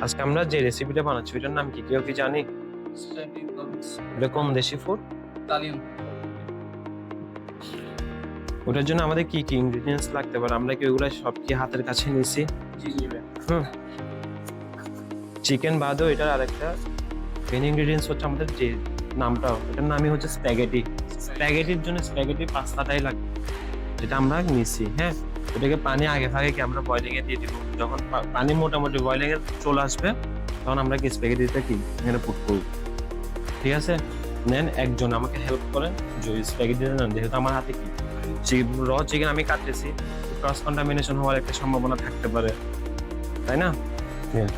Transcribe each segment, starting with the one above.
আজকে আমরা যে রেসিপিটা বানাচ্ছি ওটার নাম কি কেউ কি জানি? এটা কোন দেশি ফুড? ইতালিয়ান। ওটার জন্য আমাদের কি কি ইনগ্রেডিয়েন্টস লাগতে পারে, আমরা কি ওগুলো সব কি হাতের কাছে নিছি? জি জি ভাই। হুম। চিকেন বাদও এটার আরেকটা মেন ইনগ্রেডিয়েন্টস হচ্ছে আমাদের যে নামটা, এটার নামই হচ্ছে স্প্যাগেটি। স্প্যাগেটির জন্য স্প্যাগেটি পাস্তাটাই লাগবে, যেটা আমরা নিছি। হ্যাঁ, ওটাকে পানি আগে ভাগে কি আমরা বয়লিং এ দিয়ে দিব। যখন পানি মোটামুটি বয়লিং এ চলে আসবে তখন আমরা কি স্প্যাগেটিটা কি এখানে পুট করব। ঠিক আছে, নেন একজন আমাকে হেল্প করেন যে স্প্যাগেটিটা নেন, যেহেতু আমার হাতে কি র চিকেন আমি কাটতেছি, ক্রস কন্টামিনেশন হওয়ার একটা সম্ভাবনা থাকতে পারে, তাই না? হ্যাঁ।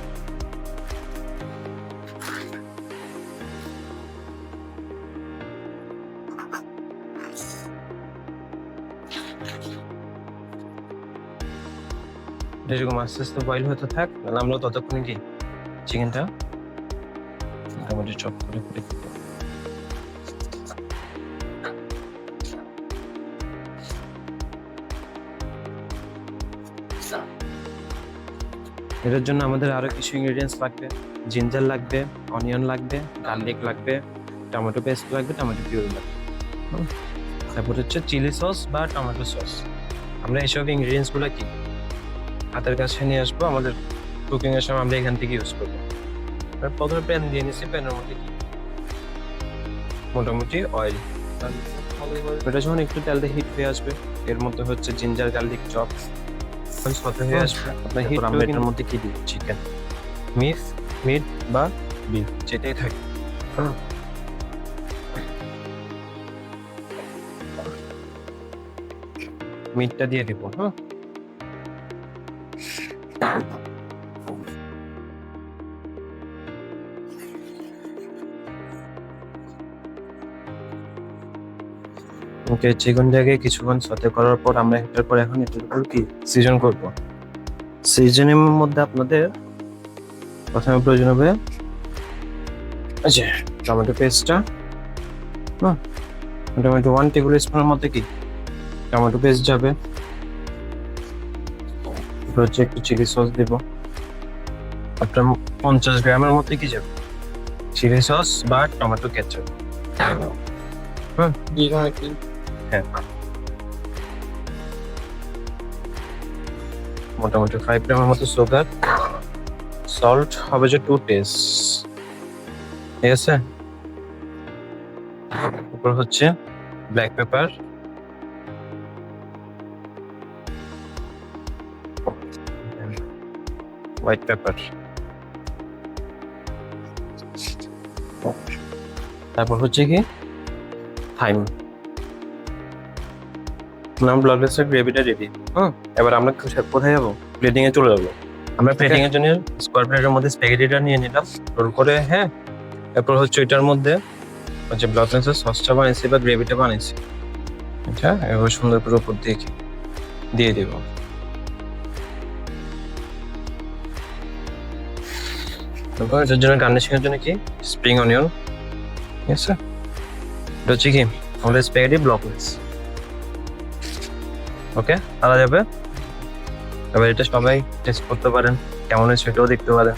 এরকম আস্তে আস্তে বয়েল হতে থাক, তাহলে আমরা ততক্ষণে কি চিকেনটা মোটামুটি চপ করে করে দিব। এটার জন্য আমাদের আরো কিছু ইনগ্রেডিয়েন্টস লাগবে। জিঞ্জার লাগবে, অনিয়ন লাগবে, গার্লিক লাগবে, টমেটো পেস্ট লাগবে, টমেটো পিউরি লাগবে। তারপর হচ্ছে চিলি সস বা টমেটো সস। আমরা এইসব ইনগ্রেডিয়েন্টস গুলো কি হাতের কাছে নিয়ে আসবো, আমাদের কুকিং এর সময় আমরা এখান থেকে ইউজ করবো। প্রথমে প্যান দিয়ে নিচ্ছি, প্যানের মধ্যে কি মোটামুটি অয়েল। এটা যখন একটু তেলতে হিট হয়ে আসবে, এর মধ্যে হচ্ছে জিঞ্জার গার্লিক চপ সাথে হয়ে আসবে। আপনার হিট আমরা এটার মধ্যে কি দিই, চিকেন, মিট বা বিফ যেটাই থাকে। মিটটা দিয়ে দিব। হ্যাঁ, ওকে, চিকেনটাকে কিছুক্ষণ সতে করার পর আমরা এটার পর এখন এটার উপর কি সিজন করব। সিজনের মধ্যে আপনাদের প্রথমে প্রয়োজন হবে আচ্ছা টমেটো পেস্টটা। হ্যাঁ, মোটামুটি 1 টেবিল স্পুনের মধ্যে কি টমেটো পেস্ট যাবে। এরপর হচ্ছে একটু চিলি সস দেব। আপনার 50 গ্রামের মধ্যে কি যাবে চিলি সস বা টমেটো কেচাপ। হ্যাঁ, মোটামুটি 5 গ্রামের মতো সুগার, সল্ট হবে যে 2 টেস্ট। ঠিক আছে, এরপর হচ্ছে ব্ল্যাক পেপার, হোয়াইট পেপার, তারপর হচ্ছে কি থাইম। ব্লগলেসের গ্রেভিটা রেডি। এবার আমরা কোথায় যাবো, প্লেটিং এ চলে যাবো। আমরা প্লেটিং এর জন্য স্কোয়ার প্লেটের মধ্যে স্প্যাগেটিটা নিয়ে নিলাম রোল করে। হ্যাঁ, এরপর হচ্ছে এটার মধ্যে হচ্ছে ব্লগলেসের সসটা বানিয়েছি বা গ্রেভিটা বানিয়েছি, এটা এবার সুন্দর করে উপর দিয়ে দিব। তারপর এটার জন্য গার্নিশিং এর জন্য কি স্প্রিং অনিয়ন। ঠিক আছে, এটা হচ্ছে কি আমাদের স্প্যাগেটি ব্লকলেস। ওকে, আলা যাবে। এবার এটা সবাই টেস্ট করতে পারেন, কেমন হয়েছে সেটাও দেখতে পারেন।